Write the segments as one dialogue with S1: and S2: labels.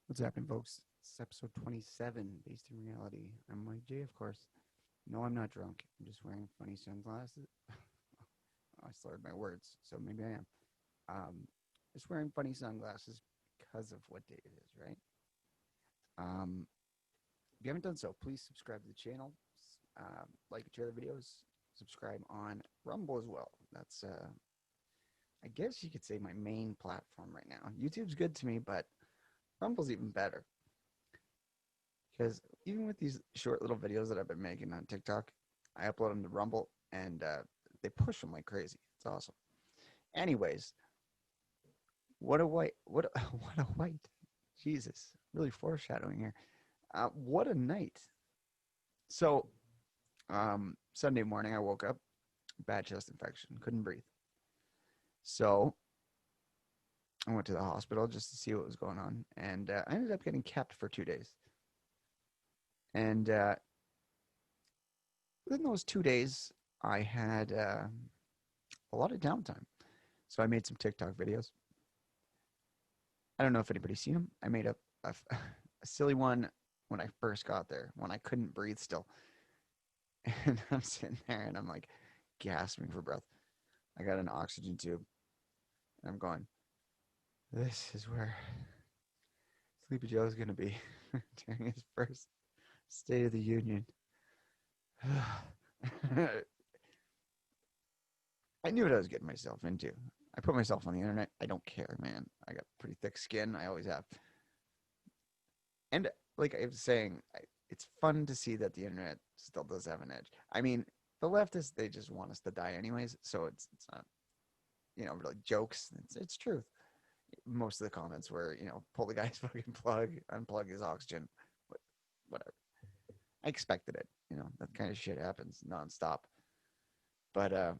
S1: What's happening, folks? It's episode 27, Based in Reality. I'm Mike J, of course. No, I'm not drunk. I'm just wearing funny sunglasses. I slurred my words, so maybe I am. Just wearing funny sunglasses because of what day it is, right? Um, if you haven't done so, please subscribe to the channel, like and share the videos, subscribe on Rumble as well. That's, I guess you could say, my main platform right now. YouTube's good to me, but Rumble's even better. Because even with these short little videos that I've been making on TikTok, I upload them to Rumble and they push them like crazy. It's awesome. Anyways, what a white, Jesus, really foreshadowing here. What a night. So Sunday morning, I woke up, bad chest infection, couldn't breathe. So I went to the hospital just to see what was going on, and I ended up getting kept for 2 days. And within those 2 days, I had a lot of downtime. So I made some TikTok videos. I don't know if anybody's seen them. I made a silly one when I first got there, when I couldn't breathe still. And I'm sitting there and I'm like gasping for breath. I got an oxygen tube and I'm going, this is where Sleepy Joe's going to be during his first State of the Union. I knew what I was getting myself into. I put myself on the internet. I don't care, man. I got pretty thick skin. I always have. And like I was saying, it's fun to see that the internet still does have an edge. I mean, the leftists, they just want us to die anyways, so it's not, really jokes. It's truth. Most of the comments were, pull the guy's fucking plug, unplug his oxygen, whatever. I expected it. That kind of shit happens nonstop. But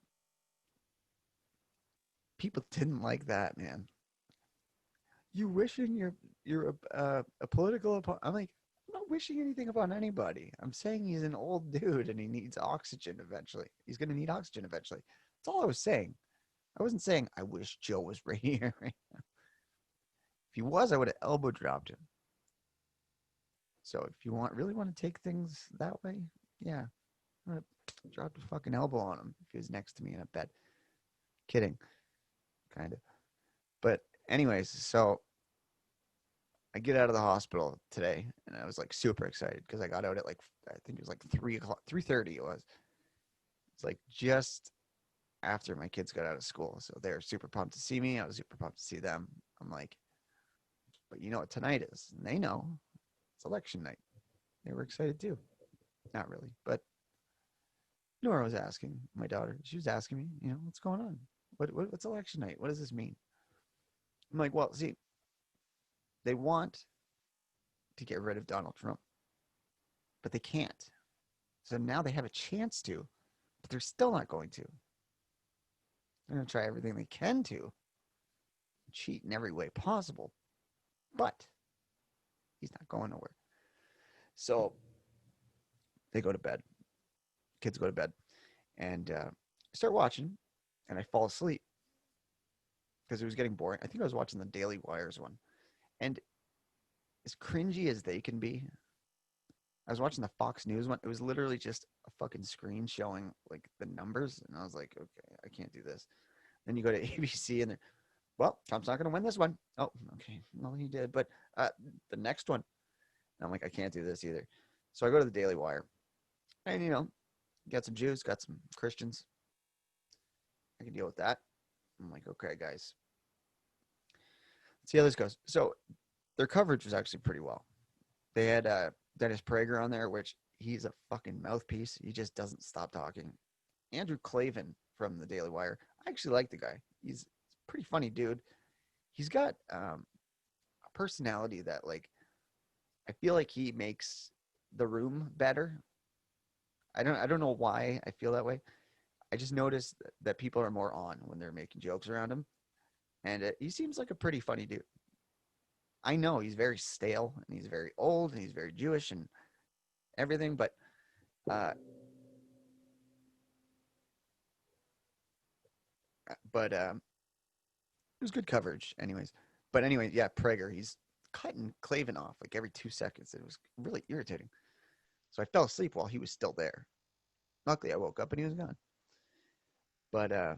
S1: people didn't like that, man. You wishing you're a political opponent? I'm like, I'm not wishing anything upon anybody. I'm saying he's an old dude and he needs oxygen eventually. He's gonna need oxygen eventually. That's all I was saying. I wasn't saying I wish Joe was right here. Right? If he was, I would have elbow dropped him. So if you really want to take things that way, yeah, I'm gonna drop a fucking elbow on him if he was next to me in a bed. Kidding, kind of. But anyways, so I get out of the hospital today, and I was like super excited because I got out at like I think it was like 3 o'clock, 3:30. It was. It's like just after my kids got out of school, so they're super pumped to see me. I was super pumped to see them. I'm like, but you know what tonight is? And they know it's election night. They were excited too. Not really, but Nora was asking my daughter. She was asking me, what's going on? What's election night? What does this mean? I'm like, well, see, they want to get rid of Donald Trump, but they can't. So now they have a chance to, but they're still not going to. They're going to try everything they can to cheat in every way possible, but he's not going nowhere. So they go to bed. Kids go to bed, and I start watching, and I fall asleep because it was getting boring. I think I was watching the Daily Wires one, and as cringy as they can be, I was watching the Fox News one. It was literally just a fucking screen showing like the numbers, and I was like, okay, I can't do this. Then you go to ABC, and they're, well, Trump's not going to win this one. Oh, okay, well he did, but the next one, and I'm like, I can't do this either. So I go to the Daily Wire, and got some Jews, got some Christians. I can deal with that. I'm like, okay, guys, let's see how this goes. So their coverage was actually pretty well. They had Dennis Prager on there, which he's a fucking mouthpiece. He just doesn't stop talking. Andrew Klavan from the Daily Wire. I actually like the guy. He's a pretty funny dude. He's got a personality that, like, I feel like he makes the room better. I don't know why I feel that way. I just noticed that people are more on when they're making jokes around him, and he seems like a pretty funny dude. I know he's very stale and he's very old and he's very Jewish and everything, but uh, but it was good coverage, anyways. But anyway, yeah, Prager, he's cutting Clavin off like every 2 seconds. It was really irritating. So I fell asleep while he was still there. Luckily, I woke up and he was gone. But the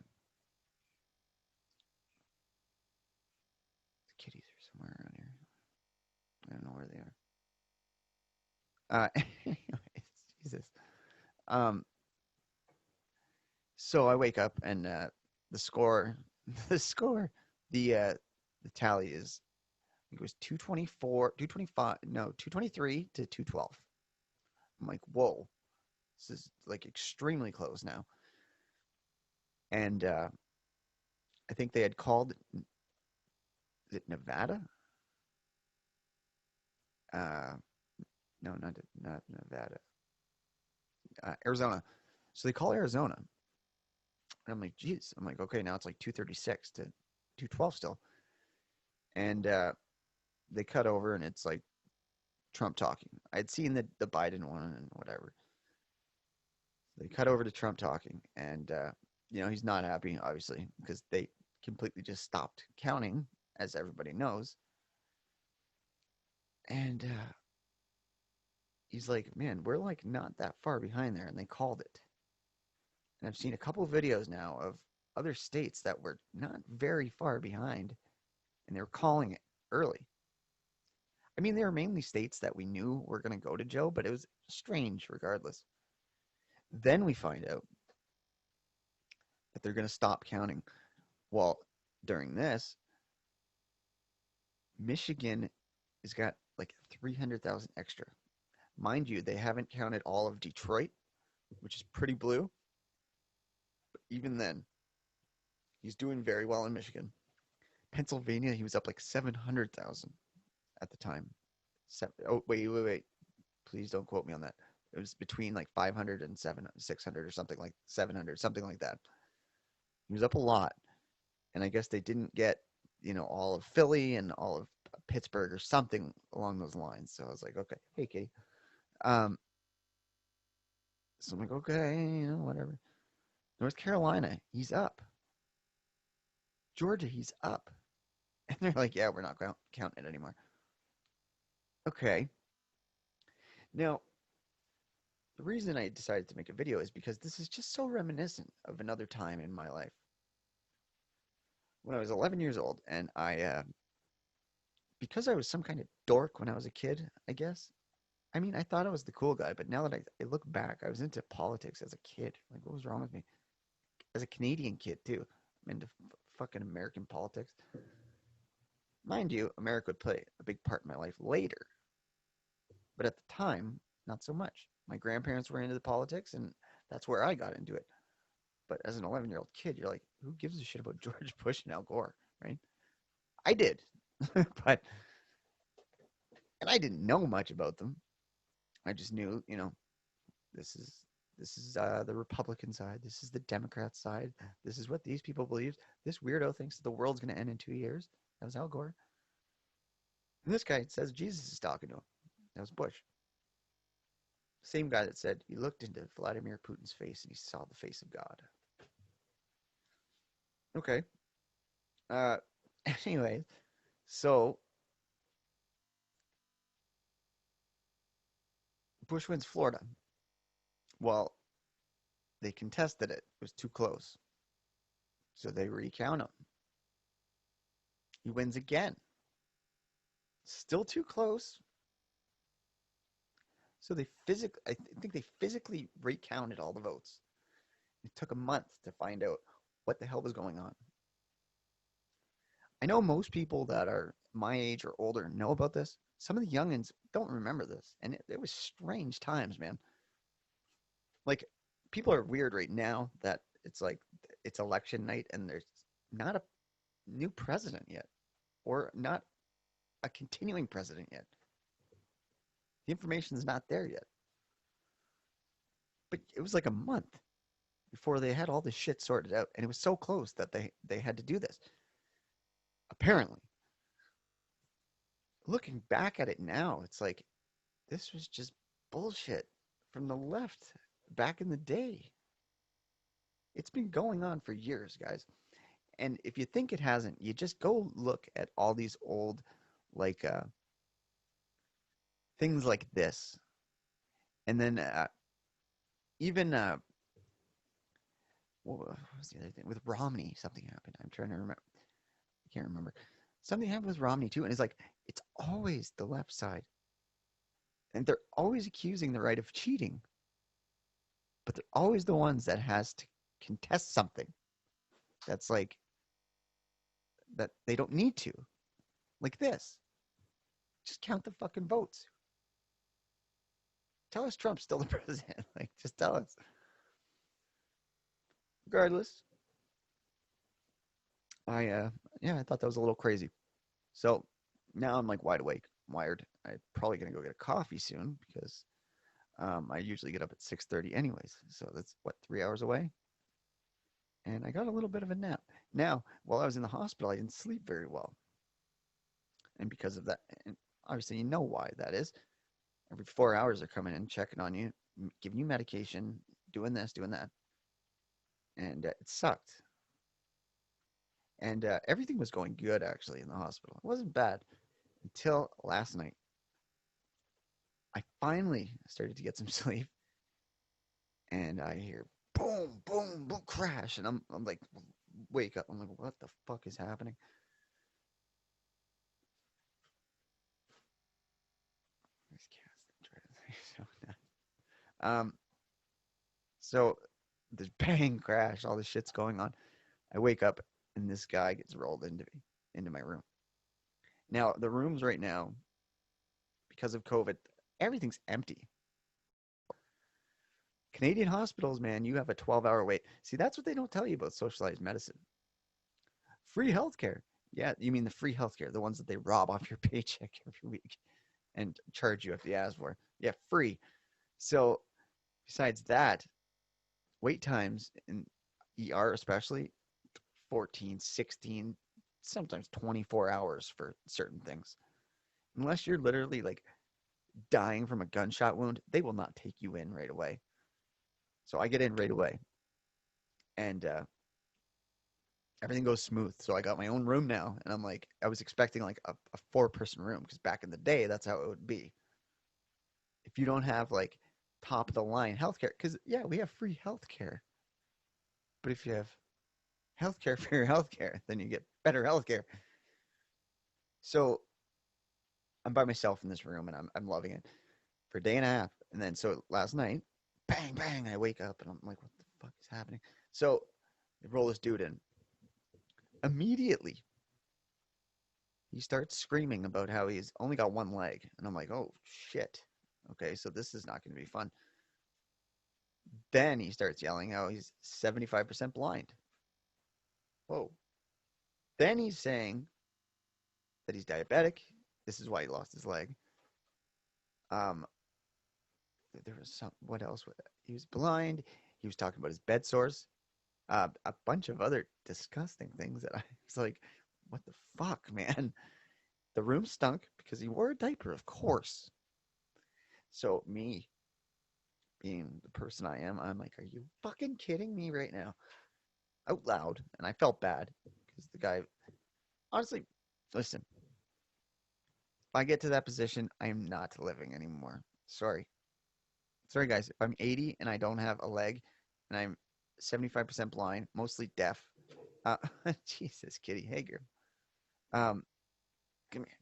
S1: kitties are somewhere around here. I don't know where they are. Anyways, Jesus. Um, so I wake up and the score, the score, the tally is I think it was 224, 225, no, 223 to 212. I'm like, whoa, this is like extremely close now. And I think they had called, is it Nevada? Uh, no, not Nevada. Arizona. So they call Arizona. And I'm like, geez. I'm like, okay, now it's like 236 to 212 still. And they cut over and it's like Trump talking. I'd seen the Biden one and whatever. They cut over to Trump talking. And, he's not happy, obviously, because they completely just stopped counting, as everybody knows. And he's like, man, we're like not that far behind there. And they called it. And I've seen a couple of videos now of other states that were not very far behind, and they were calling it early. I mean, they were mainly states that we knew were going to go to Joe, but it was strange regardless. Then we find out that they're going to stop counting. Well, during this, Michigan has got like 300,000 extra. Mind you, they haven't counted all of Detroit, which is pretty blue. But even then, he's doing very well in Michigan. Pennsylvania, he was up like 700,000 at the time. Oh, wait. Please don't quote me on that. It was between like 500 and 600 or something like 700, something like that. He was up a lot. And I guess they didn't get, all of Philly and all of Pittsburgh or something along those lines. So I was like, okay, hey, Kitty. Um, so I'm like, okay, whatever. North Carolina, he's up. Georgia, he's up. And they're like, yeah, we're not counting it anymore. Okay. Now, the reason I decided to make a video is because this is just so reminiscent of another time in my life. When I was 11 years old, and because I was some kind of dork when I was a kid, I guess. I mean, I thought I was the cool guy, but now that I look back, I was into politics as a kid. Like, what was wrong with me? As a Canadian kid, too. I'm into fucking American politics. Mind you, America would play a big part in my life later. But at the time, not so much. My grandparents were into the politics, and that's where I got into it. But as an 11-year-old kid, you're like, who gives a shit about George Bush and Al Gore, right? I did. but and I didn't know much about them. I just knew, this is the Republican side. This is the Democrat side. This is what these people believe. This weirdo thinks that the world's going to end in 2 years. That was Al Gore. And this guy says Jesus is talking to him. That was Bush. Same guy that said he looked into Vladimir Putin's face and he saw the face of God. Okay. Uh, anyway, so Bush wins Florida. Well, they contested it. It was too close. So they recount him. He wins again. Still too close. So I think they physically recounted all the votes. It took a month to find out what the hell was going on. I know most people that are my age or older know about this. Some of the youngins don't remember this. And it was strange times, man. Like, people are weird right now that it's like it's election night and there's not a new president yet or not a continuing president yet. The information's not there yet. But it was like a month before they had all this shit sorted out, and it was so close that they had to do this. Apparently, looking back at it now, it's like this was just bullshit from the left back in the day. It's been going on for years, guys. And if you think it hasn't, you just go look at all these old, like, things like this. And then even what was the other thing with Romney? Something happened. I'm trying to remember. I can't remember. Something happened with Romney too, and it's like it's always the left side, and they're always accusing the right of cheating, but they're always the ones that has to contest something that's like that they don't need to, like this. Just count the fucking votes. Tell us Trump's still the president. Like, just tell us. Regardless, I thought that was a little crazy. So now I'm like wide awake, wired. I'm probably gonna go get a coffee soon because I usually get up at 6:30 anyways. So that's what 3 hours away. And I got a little bit of a nap. Now, while I was in the hospital, I didn't sleep very well, and because of that, and obviously you know why that is. Every 4 hours they're coming in, checking on you, giving you medication, doing this, doing that, and it sucked. And everything was going good actually in the hospital. It wasn't bad until last night. I finally started to get some sleep, and I hear boom, boom, boom, crash, and I'm like, wake up. I'm like, what the fuck is happening? This cast, um, so this bang crash, all this shit's going on. I wake up, and this guy gets rolled into my room. Now the rooms right now, because of COVID, everything's empty. Canadian hospitals, man, you have a 12-hour wait. See, that's what they don't tell you about socialized medicine. Free healthcare. Yeah, you mean the free healthcare, the ones that they rob off your paycheck every week and charge you if you ask for. Yeah, free. So besides that, wait times in ER especially 14, 16, sometimes 24 hours for certain things. Unless you're literally like dying from a gunshot wound, they will not take you in right away. So I get in right away, and everything goes smooth. So I got my own room now, and I'm like, I was expecting like a 4-person room because back in the day, that's how it would be. If you don't have like top of the line healthcare, because yeah, we have free healthcare, but if you have healthcare for your healthcare, then you get better healthcare. So I'm by myself in this room, and I'm loving it for a day and a half, and then so last night, bang bang, I wake up and I'm like, what the fuck is happening? So they roll this dude in. Immediately, he starts screaming about how he's only got one leg. And I'm like, oh, shit. Okay, so this is not going to be fun. Then he starts yelling how he's 75% blind. Whoa. Then he's saying that he's diabetic. This is why he lost his leg. Um, there was some, what else? He was blind. He was talking about his bed sores. A bunch of other disgusting things that I was like, what the fuck, man? The room stunk because he wore a diaper, of course. So me being the person I am, I'm like, are you fucking kidding me right now? Out loud. And I felt bad because the guy, honestly, listen, if I get to that position, I am not living anymore. Sorry. Sorry, guys. If I'm 80 and I don't have a leg and I'm 75% blind, mostly deaf, uh, Jesus, Kitty Hager. Um, come here.